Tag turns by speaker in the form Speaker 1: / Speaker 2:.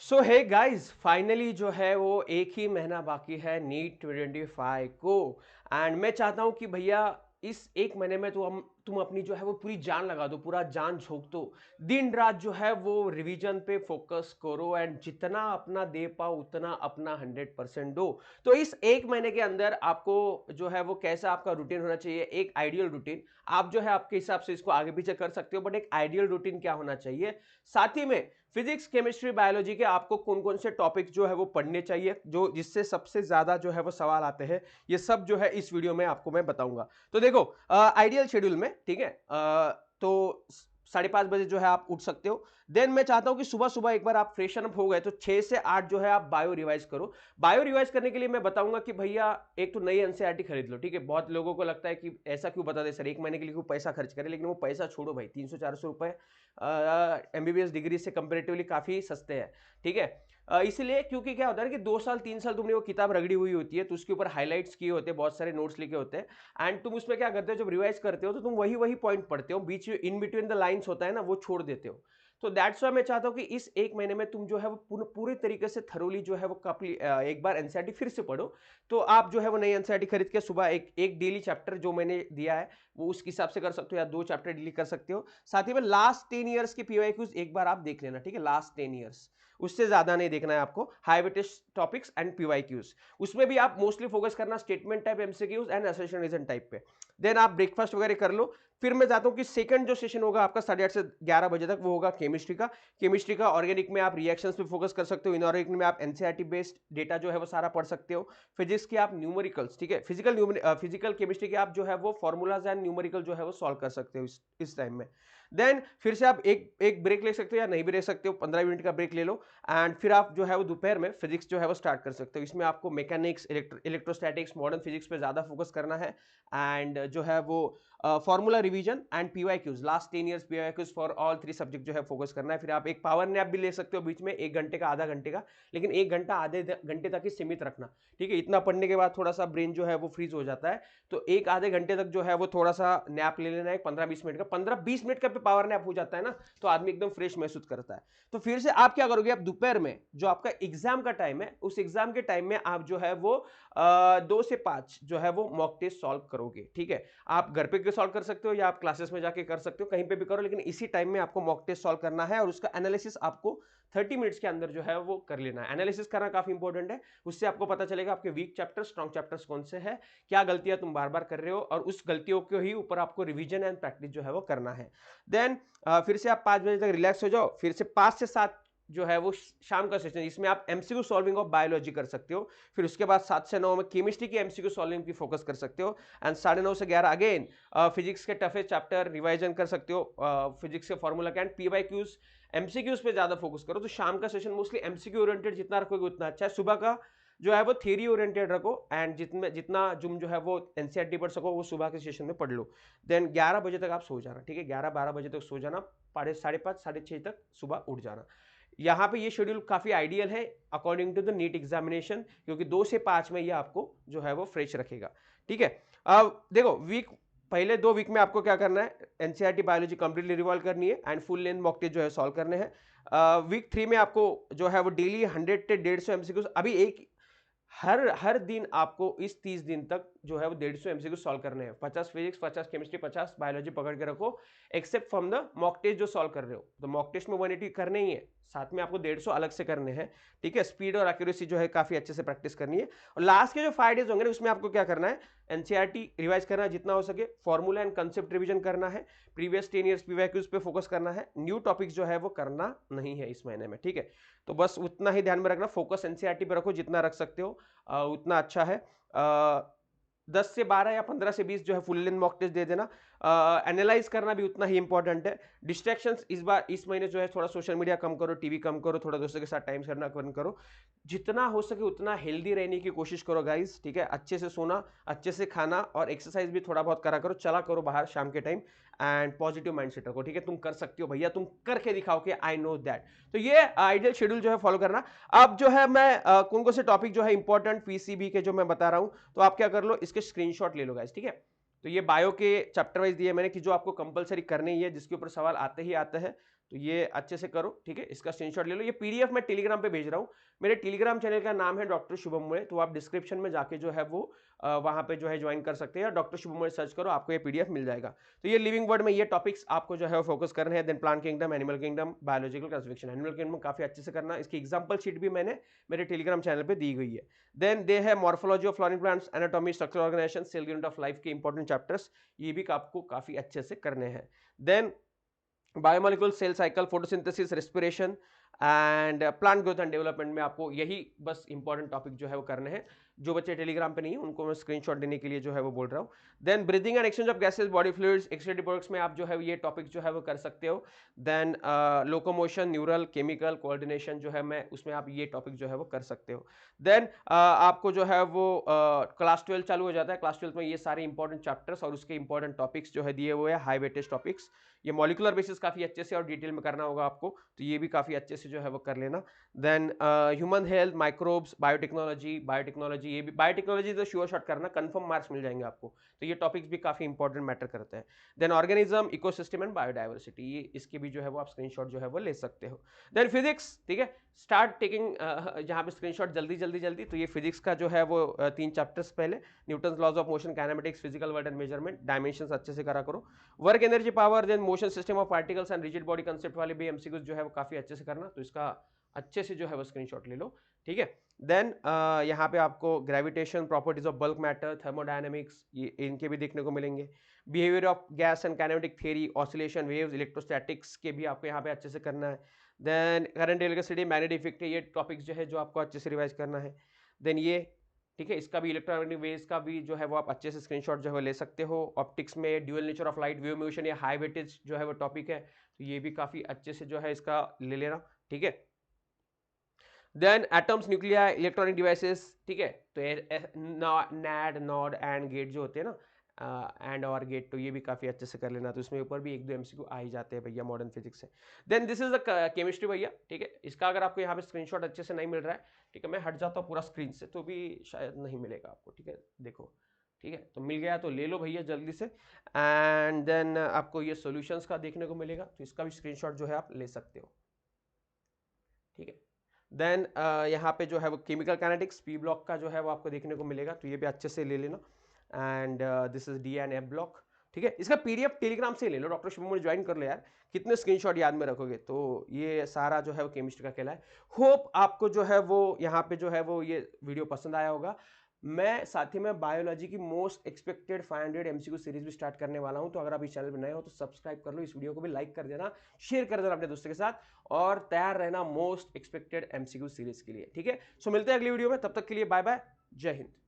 Speaker 1: सो hey guys, finally जो है वो एक ही महीना बाकी है नीट 2025 को। एंड मैं चाहता हूं कि भैया इस एक महीने में तो हम तुम अपनी जो है वो पूरी जान लगा दो, पूरा जान झोंक दो। दिन रात जो है वो रिवीजन पे फोकस करो एंड जितना अपना दे पाओ उतना अपना 100% दो। तो इस एक महीने के अंदर आपको जो है वो कैसा आपका रूटीन होना चाहिए, एक आइडियल रूटीन। आप जो है आपके हिसाब से इसको आगे पीछे कर सकते हो, बट एक आइडियल रूटीन क्या होना चाहिए। साथ ही में फिजिक्स, केमिस्ट्री, बायोलॉजी के आपको कौन कौन से टॉपिक जो है वो पढ़ने चाहिए, जो जिससे सबसे ज्यादा जो है वो सवाल आते हैं, ये सब जो है इस वीडियो में आपको मैं बताऊंगा। तो देखो, आइडियल शेड्यूल में, ठीक है, तो 5:30 बजे जो है आप उठ सकते हो। देन मैं चाहता हूं कि सुबह सुबह एक बार आप फ्रेशन अप हो गए तो 6 से 8 जो है आप बायो रिवाइज करो। बायो रिवाइज करने के लिए मैं बताऊंगा कि भैया एक तो नई एनसीईआरटी खरीद लो, ठीक है। बहुत लोगों को लगता है कि ऐसा क्यों बता दे सर, एक महीने के लिए क्यों पैसा खर्च करें, लेकिन वो पैसा छोड़ो भाई, 300-400 रुपए एमबीबीएस डिग्री से कंपेरेटिवली काफी सस्ते हैं, ठीक है। इसलिए क्योंकि क्या होता है ना कि 2 साल 3 साल तुमने वो किताब रगड़ी हुई होती है, तो उसके ऊपर हाईलाइट्स किए होते हैं, बहुत सारे नोट्स लिखे होते हैं। एंड तुम उसमें क्या करते हो, जब रिवाइज करते हो तो तुम वही वही पॉइंट पढ़ते हो, बीच इन बिटवीन द लाइंस होता है ना, वो छोड़ देते हो। तो दैट्स वाई मैं चाहता हूं कि इस एक महीने में तुम जो है वो पूरे तरीके से थरोली जो है वो एक बार एनसीईआरटी फिर से पढ़ो। तो आप जो है वो नई एनसीईआरटी खरीद के सुबह एक एक डेली चैप्टर जो मैंने दिया है वो उसके हिसाब से कर सकते हो, या 2 चैप्टर डेली कर सकते हो। साथ ही में लास्ट 10 ईयर्स की पीवाईक्यूज एक बार आप देख लेना, ठीक है। लास्ट 10 ईयर्स, उससे ज्यादा नहीं देखना है आपको। High weightage topics and PYQs, उसमें भी आप मोस्टली फोकस करना statement type MCQs and assertion reason type पे। देन आप ब्रेकफास्ट वगैरह कर लो। फिर मैं चाहता हूं कि सेकंड जो सेशन होगा आपका 8:30 से 11 बजे तक, वो होगा केमिस्ट्री का। केमिस्ट्री का ऑर्गेनिक में आप रिएक्शंस पे फोकस कर सकते हो, इनऑर्गेनिक में आप एनसीईआरटी बेस्ड डेटा जो है वो सारा पढ़ सकते हो। फिजिक्स की आप न्यूमेरिकल्स, ठीक है, फिजिकल केमिस्ट्री के आप जो है वो फॉर्मूलाज एंड न्यूमेरिकल जो है वो सॉल्व कर सकते हो इस टाइम में। देन फिर से आप एक एक ब्रेक ले सकते हो या नहीं भी ले सकते हो, 15 मिनट का ब्रेक ले लो। एंड फिर आप जो है वो दोपहर में फिजिक्स जो है वो स्टार्ट कर सकते हो। इसमें आपको मैकेनिक्स, इलेक्ट्रोस्टैटिक्स, मॉडर्न फिजिक्स पे ज्यादा फोकस करना है। एंड जो है वो formula revision and PYQs, last 10 years PYQs for all 3 subject जो है फोकस करना है। फिर आप एक पावर नैप भी ले सकते हो बीच में, 1 घंटे का, आधा घंटे का, लेकिन 1 घंटा आधे घंटे तक ही सीमित रखना, ठीक है। इतना पढ़ने के बाद थोड़ा सा ब्रेन जो है वो फ्रीज हो जाता है, तो एक आधे घंटे तक जो है वो थोड़ा सा नैप ले लेना है, 15-20 मिनट का। 15-20 मिनट का पावर नैप हो जाता है ना, तो आदमी एकदम फ्रेश महसूस करता है। तो फिर से आप क्या करोगे, आप दोपहर में जो आपका एग्जाम का टाइम है, उस एग्जाम के टाइम में आप जो है वो 2 से 5 जो है वो मॉक टेस्ट सॉल्व करोगे, ठीक है। आप घर पे सॉल्व कर सकते हो या आप क्लासेस में जाके कर सकते हो, कहीं पे भी करो, लेकिन इसी टाइम में आपको मॉक टेस्ट सॉल्व करना है और उसका एनालिसिस आपको 30 मिनट्स के अंदर जो है वो कर लेना है। एनालिसिस करना काफी इंपॉर्टेंट है, उससे आपको पता चलेगा आपके वीक चैप्टर, स्ट्रॉन्ग चैप्टर्स कौन से हैं, क्या गलतियां तुम बार बार कर रहे हो, और उस गलतियों के ही ऊपर आपको रिवीजन एंड प्रैक्टिस जो है वो करना है। देन फिर से आप 5 बजे तक रिलैक्स हो जाओ। फिर से 5 से 7 जो है वो शाम का सेशन, इसमें आप एमसीक्यू सॉल्विंग ऑफ बायोलॉजी कर सकते हो। फिर उसके बाद 7 से 9 में केमिस्ट्री की एमसीक्यू सॉल्विंग की फोकस कर सकते हो। एंड 9:30 से 11 अगेन फिजिक्स के टफेस्ट चैप्टर रिवाइजन कर सकते हो, फिजिक्स के फॉर्मूला के एंड पीवाईक्यूज, एमसीक्यूज पे ज्यादा फोकस करो। तो शाम का सेशन मोस्टली एमसीक्यू ओरिएंटेड जितना रखोगे उतना अच्छा है। सुबह का जो है वो थियरी ओरिएंटेड रखो, एंड जितना जुम जो है वो एनसीईआरटी पढ़ सको वो सुबह के सेशन में पढ़ लो। देन 11 बजे तक आप सो जाना, ठीक है, 11-12 बजे तक सो जाना, 5:30 तक सुबह उठ जाना। यहाँ पे ये शेड्यूल काफी आइडियल है according to the NEET examination, क्योंकि 2 से 5 में ये आपको जो है वो फ्रेश रखेगा, ठीक है। अब देखो, पहले 2 वीक में आपको क्या करना है, एनसीईआरटी बायोलॉजी कंप्लीटली रिवॉल्व करनी है and full length mock test जो है सॉल्व करने हैं। वीक 3 में आपको जो है वो डेली 100 से 150 एमसीक्यू, अभी एक हर हर दिन आपको इस 30 दिन तक जो है वो 150 एमसीक्यू सॉल्व करने हैं। 50 फिजिक्स, 50 केमिस्ट्री, 50 बायोलॉजी पकड़ के रखो, except from the mock test जो सॉल्व कर रहे हो। तो मॉक टेस्ट में 180 करने ही है, साथ में आपको 150 अलग से करने हैं, ठीक है। स्पीड और एक्यूरेसी जो है काफी अच्छे से प्रैक्टिस करनी है। और लास्ट के जो 5 डेज होंगे ना, उसमें आपको क्या करना है, एनसीईआरटी रिवाइज करना है जितना हो सके, फॉर्मूला एंड कंसेप्ट रिवीजन करना है, प्रीवियस 10 ईयर्स पीवाईक्यूज पे फोकस करना है, न्यू टॉपिक्स जो है वो करना नहीं है इस महीने में, ठीक है। तो बस उतना ही ध्यान में रखना, फोकस एनसीईआरटी पे रखो, जितना रख सकते हो उतना अच्छा है। 10 से 12 या 15 से 20 जो है फुल लेंथ मॉक टेस्ट दे देना। एनालाइज करना भी उतना ही इंपॉर्टेंट है। डिस्ट्रैक्शंस इस महीने जो है थोड़ा सोशल मीडिया कम करो, टीवी कम करो, थोड़ा दोस्तों के साथ टाइम करना कम करो, जितना हो सके उतना हेल्दी रहने की कोशिश करो गाइस, ठीक है। अच्छे से सोना, अच्छे से खाना और एक्सरसाइज भी थोड़ा बहुत करा करो, चला करो बाहर शाम के टाइम। एंड पॉजिटिव माइंडसेट रखो, ठीक है। तुम कर सकते हो भैया, तुम करके दिखाओ कि आई नो दैट। तो ये आइडियल शेड्यूल जो है फॉलो करना। अब जो है मैं कौन कौन से टॉपिक जो है इंपॉर्टेंट पीसीबी के जो मैं बता रहा हूं, तो आप क्या कर लो, इसके स्क्रीनशॉट ले लो गाइस, ठीक है। तो ये बायो के चैप्टर वाइज दिए मैंने कि जो आपको कंपलसरी करने ही है, जिसके ऊपर सवाल आते ही आते हैं। तो ये अच्छे से करो, ठीक है, इसका स्क्रीनशॉट ले लो। ये पीडीएफ मैं टेलीग्राम पे भेज रहा हूँ, मेरे टेलीग्राम चैनल का नाम है डॉक्टर शुभम मोरे, तो आप डिस्क्रिप्शन में जाके जो है वो वहां पे जो है ज्वाइन कर सकते हैं, डॉक्टर शुभम मोरे सर्च करो, आपको ये पीडीएफ मिल जाएगा। तो ये लिविंग वर्ड में ये टॉपिक्स आपको जो है वो फोकस करने हैं। Then plant kingdom, animal kingdom, biological classification. Animal kingdom काफी अच्छे से करना, इसकी एग्जांपल शीट भी मैंने मेरे टेलीग्राम चैनल पे दी गई है। देन दे है morphology of flowering plants, anatomy, structural organisation, cell unit of life के इंपॉर्टेंट चैप्टर्स, ये भी आपको काफी अच्छे से करने हैं। Then biomolecule, cell cycle, photosynthesis, respiration and plant growth and development में आपको यही बस इंपॉर्टेंट टॉपिक जो है वो करने हैं। जो बच्चे टेलीग्राम पे नहीं है उनको मैं स्क्रीनशॉट देने के लिए जो है वो बोल रहा हूँ। Then breathing and exchange of gases, body fluids, excretory products में आप जो है ये टॉपिक जो है वो कर सकते हो। Then locomotion, neural, chemical coordination जो है मैं उसमें आप ये टॉपिक जो है वो कर सकते हो। देन आपको जो है वो क्लास 12 चालू हो जाता है। क्लास 12 में ये सारे इंपॉर्टेंट चैप्टर्स और उसके इंपॉर्टेंट टॉपिक्स जो है दिए हुए हैं, हाई वेटेज टॉपिक्स। ये मॉलिकुलर बेसिस काफी अच्छे से और डिटेल में करना होगा आपको, तो ये भी काफी अच्छे से जो है वो कर लेना। Then human health, microbes, biotechnology, ये भी बायोटेक्नोलॉजी तो श्योर शॉट करना, कंफर्म मार्क्स मिल जाएंगे आपको, तो ये टॉपिक्स भी काफी इंपॉर्टेंट मैटर करते हैं। Then organism, ecosystem and biodiversity, ये इसके भी जो है वो आप स्क्रीनशॉट जो है वो ले सकते हो। देन फिजिक्स, ठीक है, स्टार्ट टेकिंग जहां पे स्क्रीनशॉट जल्दी, तो ये फिजिक्स का जो है वो 3 चैप्टर्स पहले, Newton's laws of motion, kinematics, physical world and measurement, dimensions अच्छे से करा करो। Work, energy, power, then motion system of particles and rigid body concept वाले भी एमसीक्यूज जो है वो काफी अच्छे से करना, तो इसका अच्छे से जो है वो स्क्रीनशॉट ले लो, ठीक है। देन यहाँ पे आपको gravitation, properties of bulk matter, thermodynamics, ये इनके भी देखने को मिलेंगे। Behaviour of gas and kinematic theory, oscillation, waves, electrostatics के भी आपको यहाँ पे अच्छे से करना है। Then current, electricity, magnetic effect, ये टॉपिक्स जो है जो आपको अच्छे से रिवाइज करना है। देन ये, ठीक है, इसका भी इलेक्ट्रोमैग्नेटिक वेव्स का भी जो है वो आप अच्छे से स्क्रीनशॉट जो है ले सकते हो। ऑप्टिक्स में dual nature of light, wave motion, या हाई वेटेज जो है वो टॉपिक है, तो ये भी काफी अच्छे से जो है इसका ले लेना, ठीक है। Then atoms, nuclei, electronic devices, ठीक है, तो नैड, नॉड, एंड गेट जो होते हैं ना, एंड और गेट, तो ये भी काफी अच्छे से कर लेना, तो इसमें ऊपर भी 1-2 एमसीक्यू आ ही जाते हैं भैया मॉडर्न फिजिक्स से। Then this is the chemistry भैया, ठीक है, इसका अगर आपको यहाँ पे स्क्रीनशॉट अच्छे से नहीं मिल रहा है, ठीक है, मैं हट जाता हूँ पूरा स्क्रीन से, तो भी शायद नहीं मिलेगा आपको, ठीक है, देखो, ठीक है, तो मिल गया तो ले लो भैया जल्दी से। एंड देन आपको ये सॉल्यूशंस का देखने को मिलेगा, तो इसका भी स्क्रीनशॉट जो है आप ले सकते हो, ठीक है। देन यहाँ पे जो है वो केमिकल काइनेटिक्स, पी ब्लॉक का जो है वो आपको देखने को मिलेगा, तो ये भी अच्छे से ले लेना। And this is D and F block, ठीक है, इसका पीडीएफ टेलीग्राम से ले लो, डॉक्टर शुभम मोरे ज्वाइन कर लो यार, कितने स्क्रीनशॉट याद में रखोगे। तो ये सारा जो है वो केमिस्ट्री का खेला है। होप आपको जो है वो यहाँ पे जो है वो ये वीडियो पसंद आया होगा। मैं साथ ही में बायोलॉजी की मोस्ट एक्सपेक्टेड 500 एमसीक्यू सीरीज भी स्टार्ट करने वाला हूं, तो अगर आप इस चैनल पर नए हो तो सब्सक्राइब कर लो, इस वीडियो को भी लाइक कर देना, शेयर कर देना अपने दोस्तों के साथ, और तैयार रहना मोस्ट एक्सपेक्टेड एमसीक्यू सीरीज के लिए, ठीक है। सो मिलते हैं अगली वीडियो में, तब तक के लिए बाय बाय, जय हिंद।